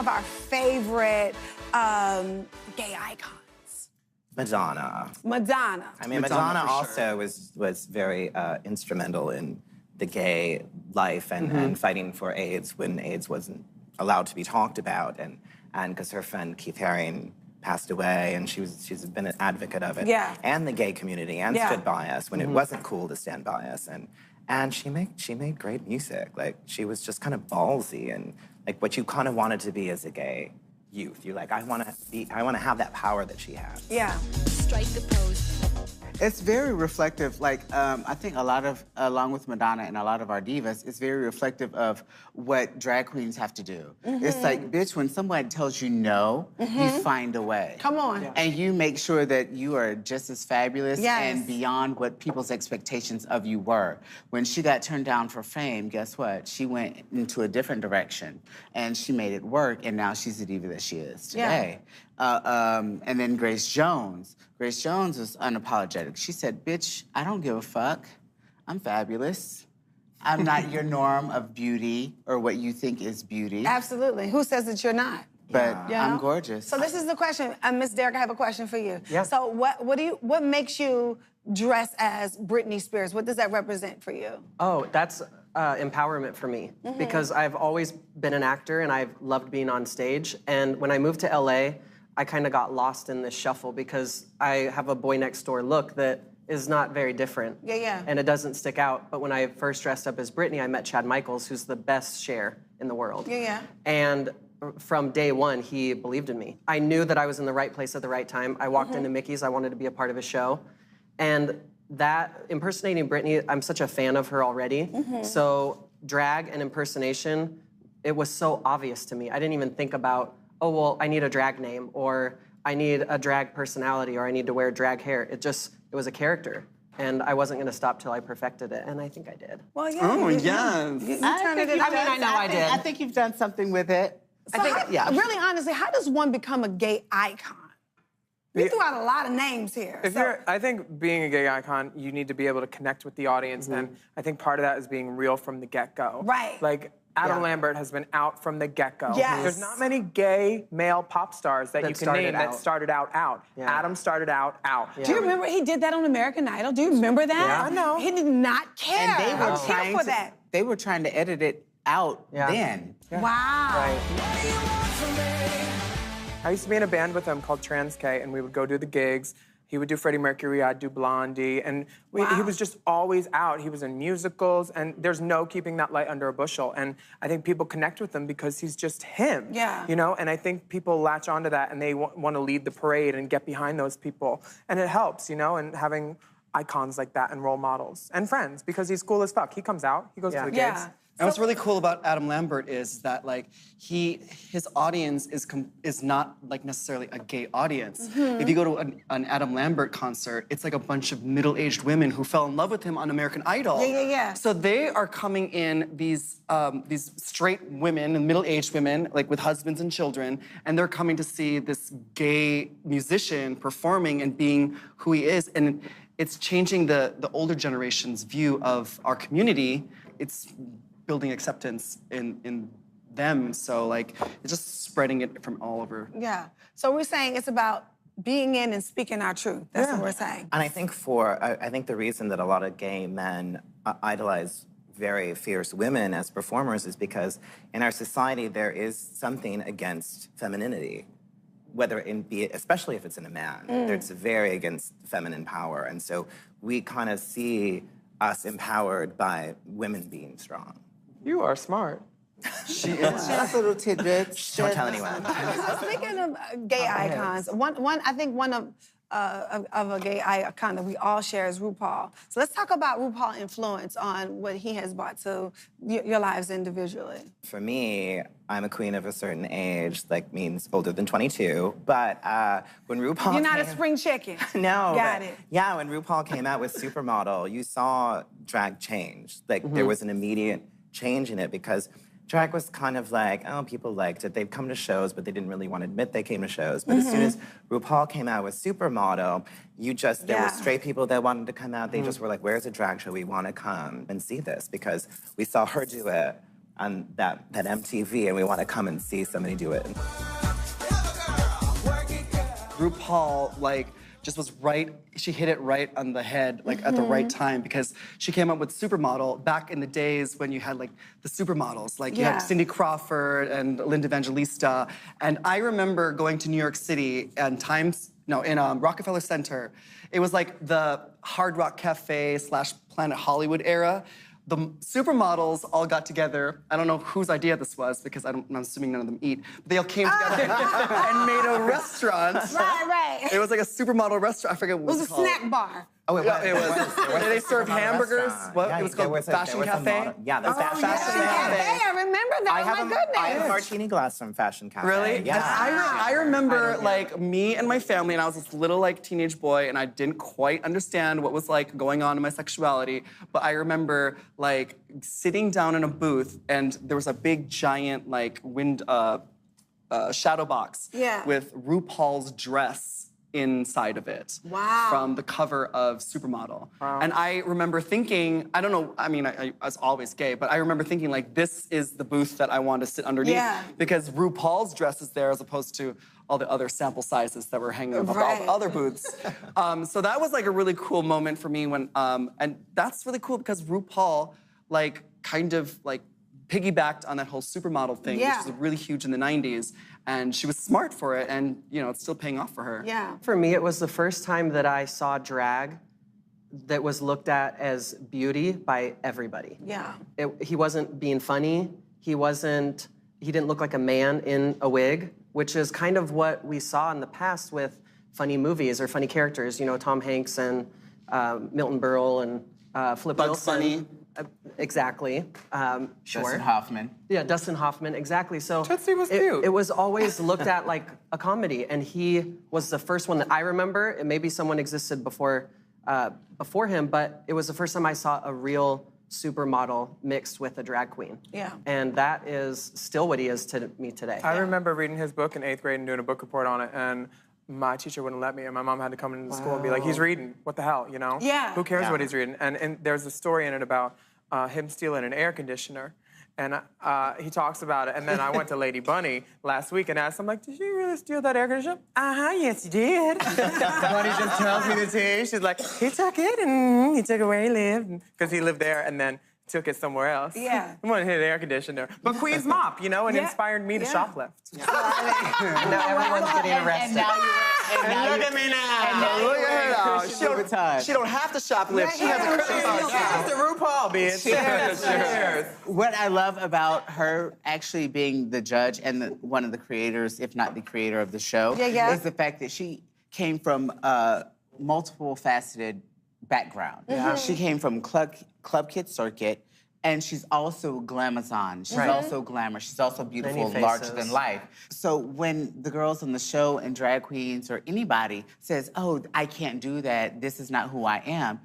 of our favorite gay icons? Madonna. Madonna. I mean, Madonna also was very instrumental in the gay life and fighting for AIDS when AIDS wasn't allowed to be talked about, and because her friend Keith Haring passed away, and she's been an advocate of it, and the gay community, and stood by us when it wasn't cool to stand by us, and she made great music. Like, she was just kind of ballsy and like what you kind of wanted to be as a gay youth. You're like, I want to have that power that she had. Yeah. Strike the pose. It's very reflective. Like, I think a lot of, along with Madonna and a lot of our divas, it's very reflective of what drag queens have to do. It's like, bitch, when someone tells you no, you find a way. Come on. Yeah. And you make sure that you are just as fabulous and beyond what people's expectations of you were. When she got turned down for fame, guess what? She went into a different direction, and she made it work, and now she's the diva that she is today. And then Grace Jones. Grace Jones was unapologetic. She said, bitch, I don't give a fuck. I'm fabulous. I'm not your norm of beauty or what you think is beauty. Absolutely. Who says that you're not? But I'm gorgeous. So this is the question. Miss Derrick, I have a question for you. Yeah. So what makes you dress as Britney Spears? What does that represent for you? Oh, that's empowerment for me, because I've always been an actor and I've loved being on stage. And when I moved to LA, I kind of got lost in this shuffle because I have a boy next door look that is not very different. And it doesn't stick out. But when I first dressed up as Britney, I met Chad Michaels, who's the best Cher in the world. And from day one, he believed in me. I knew that I was in the right place at the right time. I walked into Mickey's, I wanted to be a part of his show. And that, impersonating Britney, I'm such a fan of her already. So drag and impersonation, it was so obvious to me. I didn't even think about, oh, well, I need a drag name, or I need a drag personality, or I need to wear drag hair. It was a character. And I wasn't gonna stop till I perfected it, and I think I did. Well, yeah. Oh, yes. You turned it in. I know I did. I think you've done something with it. So really honestly, how does one become a gay icon? You threw out a lot of names here. I think being a gay icon, you need to be able to connect with the audience, and I think part of that is being real from the get-go. Right. Like, Adam Lambert has been out from the get-go. Yes. There's not many gay male pop stars that you can name that started out. Adam started out. Do you remember he did that on American Idol? Do you remember that? Yeah, I know. He did not care. And they were trying for that. They were trying to edit it out then. Wow. Right. I used to be in a band with him called Trans K, and we would go do the gigs. He would do Freddie Mercury, I'd do Blondie, and he was just always out. He was in musicals, and there's no keeping that light under a bushel. And I think people connect with him because he's just him. You know, and I think people latch onto that, and they want to lead the parade and get behind those people. And it helps, you know, and having icons like that and role models and friends, because he's cool as fuck. He comes out, he goes to the gigs. And what's really cool about Adam Lambert is that, like, his audience is not, like, necessarily a gay audience. If you go to an Adam Lambert concert, it's like a bunch of middle-aged women who fell in love with him on American Idol. So they are coming in, these straight women, and middle-aged women, like, with husbands and children, and they're coming to see this gay musician performing and being who he is. And it's changing the older generation's view of our community. It's building acceptance in them, so like it's just spreading it from all over. So we're saying it's about being in and speaking our truth. That's what we're saying. And I think I think the reason that a lot of gay men idolize very fierce women as performers is because in our society there is something against femininity, especially if it's in a man. It's very against feminine power, and so we kind of see us empowered by women being strong. You are smart. She is. Just little tidbits. Don't tell anyone. Speaking of gay icons, I think one of a gay icon that we all share is RuPaul. So let's talk about RuPaul influence on what he has brought to your lives individually. For me, I'm a queen of a certain age, like means older than 22. But when RuPaul You're not a spring chicken. No. Got it. Yeah, when RuPaul came out with Supermodel, you saw drag change. Like there was an immediate change in it because drag was kind of like, oh, people liked it. They'd come to shows, but they didn't really want to admit they came to shows. But as soon as RuPaul came out with Supermodel, there were straight people that wanted to come out. They just were like, where's a drag show? We want to come and see this because we saw her do it. that MTV, and we want to come and see somebody do it. RuPaul, like, just was right, she hit it right on the head, like, at the right time, because she came up with Supermodel back in the days when you had, like, the supermodels. Like, you had Cindy Crawford and Linda Evangelista. And I remember going to New York City and in Rockefeller Center. It was like the Hard Rock Cafe / Planet Hollywood era. The supermodels all got together. I don't know whose idea this was because I'm assuming none of them eat. But they all came together and made a restaurant. Right. It was like a supermodel restaurant. I forget what it was called. It was a snack bar. Oh, it was. They served hamburgers. What? It was called Fashion Cafe. Yeah, there's that Fashion Cafe. I remember that. Oh my goodness. I have a martini glass from Fashion Cafe. Really? Yeah. I remember like me and my family, and I was this little like teenage boy, and I didn't quite understand what was like going on in my sexuality. But I remember like sitting down in a booth, and there was a big giant like shadow box with RuPaul's dress inside of it. Wow. From the cover of Supermodel. Wow. And I remember thinking, I don't know, I mean, I was always gay, but I remember thinking like, this is the booth that I want to sit underneath. Because RuPaul's dress is there as opposed to all the other sample sizes that were hanging above all the other booths. So that was like a really cool moment for me when, and that's really cool because RuPaul like kind of like piggybacked on that whole Supermodel thing, which was really huge in the 90s. And she was smart for it, and you know, it's still paying off for her. Yeah. For me, it was the first time that I saw drag that was looked at as beauty by everybody. Yeah. He wasn't being funny. He didn't look like a man in a wig, which is kind of what we saw in the past with funny movies or funny characters. You know, Tom Hanks and Milton Berle and Flip Wilson. Bunny. Exactly. Sure. Dustin Hoffman. Yeah, Dustin Hoffman, exactly. So Tootsie was cute. It was always looked at like a comedy, and he was the first one that I remember. It maybe someone existed before him, but it was the first time I saw a real supermodel mixed with a drag queen. Yeah. And that is still what he is to me today. I remember reading his book in 8th grade and doing a book report on it, and my teacher wouldn't let me, and my mom had to come into school and be like, he's reading, what the hell, you know? Yeah. Who cares what he's reading? And there's a story in it about him stealing an air conditioner, and he talks about it, and then I went to Lady Bunny last week and asked him, like, did you really steal that air conditioner? Uh-huh, yes, you did. Bunny just tells me the tea. She's like, he took it, and he took it where he lived, because he lived there, and then took it somewhere else. Yeah. I wanted to hit an air conditioner. But Queen's Mop, you know, and inspired me to shoplift. Now everyone's getting arrested. Look at me now. Look at her now. She don't have to shoplift. She has a credit card. Cheers to RuPaul, bitch. Cheers. What I love about her actually being the judge and one of the creators, if not the creator of the show, is the fact that she came from a multiple faceted background. She came from Club Kid Circuit, and she's also glamazon. She's also glamour. She's also beautiful, larger than life. So when the girls on the show and drag queens or anybody says, oh, I can't do that, this is not who I am,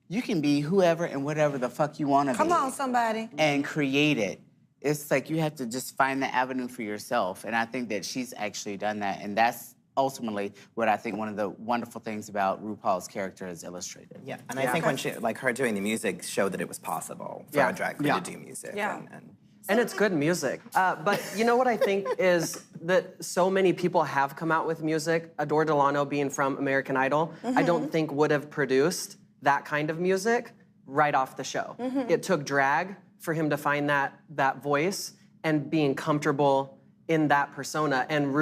you can be whoever and whatever the fuck you want to be. Come on, somebody. And create it. It's like you have to just find the avenue for yourself. And I think that she's actually done that. And that's ultimately what I think one of the wonderful things about RuPaul's character is illustrated. Yeah, and I think when she, like her doing the music showed that it was possible for a drag queen to do music. And it's good music. But you know what I think is that so many people have come out with music, Adore Delano being from American Idol, I don't think would have produced that kind of music right off the show. It took drag for him to find that voice and being comfortable in that persona. And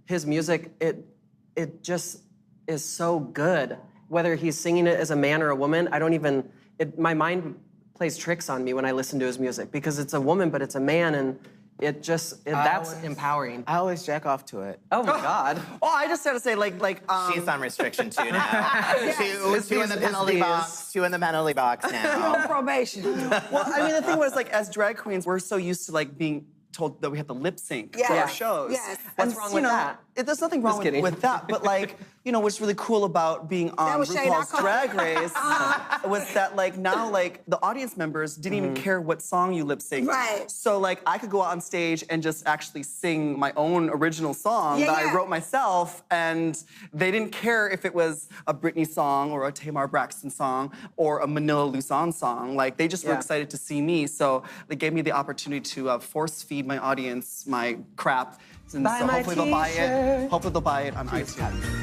his music, it just is so good. Whether he's singing it as a man or a woman, my mind plays tricks on me when I listen to his music because it's a woman, but it's a man, and that's empowering. I always jack off to it. Oh my God. Oh, I just had to say, she's on restriction too now. Two in the penalty box. Two in the penalty box now. On probation. Well, I mean, the thing was, like, as drag queens, we're so used to, like, being told that we had to lip sync Yes. for our Yes. shows. Yes. What's wrong with that? There's nothing wrong kidding. with that, but like, what's really cool about being on was shade, RuPaul's I call Drag Race was that like now like the audience members didn't even care what song you lip synced. Right. So like I could go out on stage and just actually sing my own original song that I wrote myself, and they didn't care if it was a Britney song or a Tamar Braxton song or a Manila Luzon song. Like they just were excited to see me, so they gave me the opportunity to force feed my audience my crap. And so hopefully they'll buy it. Hopefully they'll buy it on iTunes.